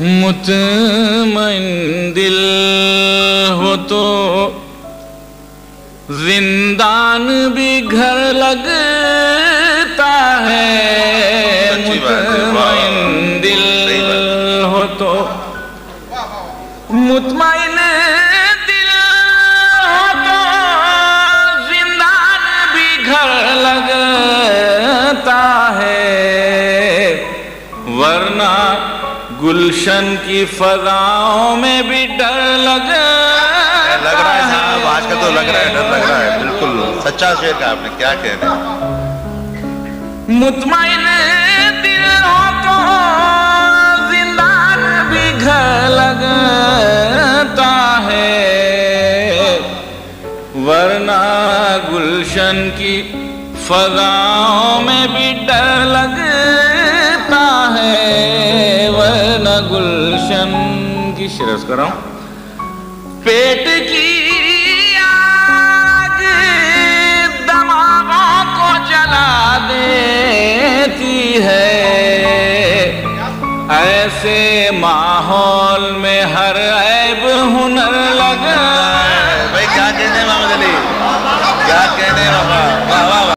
मुतमइन दिल हो तो जिंदान भी घर लगता है। मुतमइन दिल हो तो मुतमइन दिल हो तो जिंदान भी घर लगता है, वरना गुलशन की फजाओं में भी डर लग रहा है साहब। आज का तो लग रहा है, डर लग रहा है। बिल्कुल सच्चा शेर का आपने क्या कह रहे हैं। मुतमइन दिल हो तो जिंदान भी घर लगता है, वरना गुलशन की फजाओं में भी डर लगता है, वरना गुलशन की शिरस कर रहा हूं। पेट की आग दमागों को जला देती है, ऐसे माहौल में हर ऐब हुनर लगा। भाई क्या कहने मोहम्मद अली, क्या कहने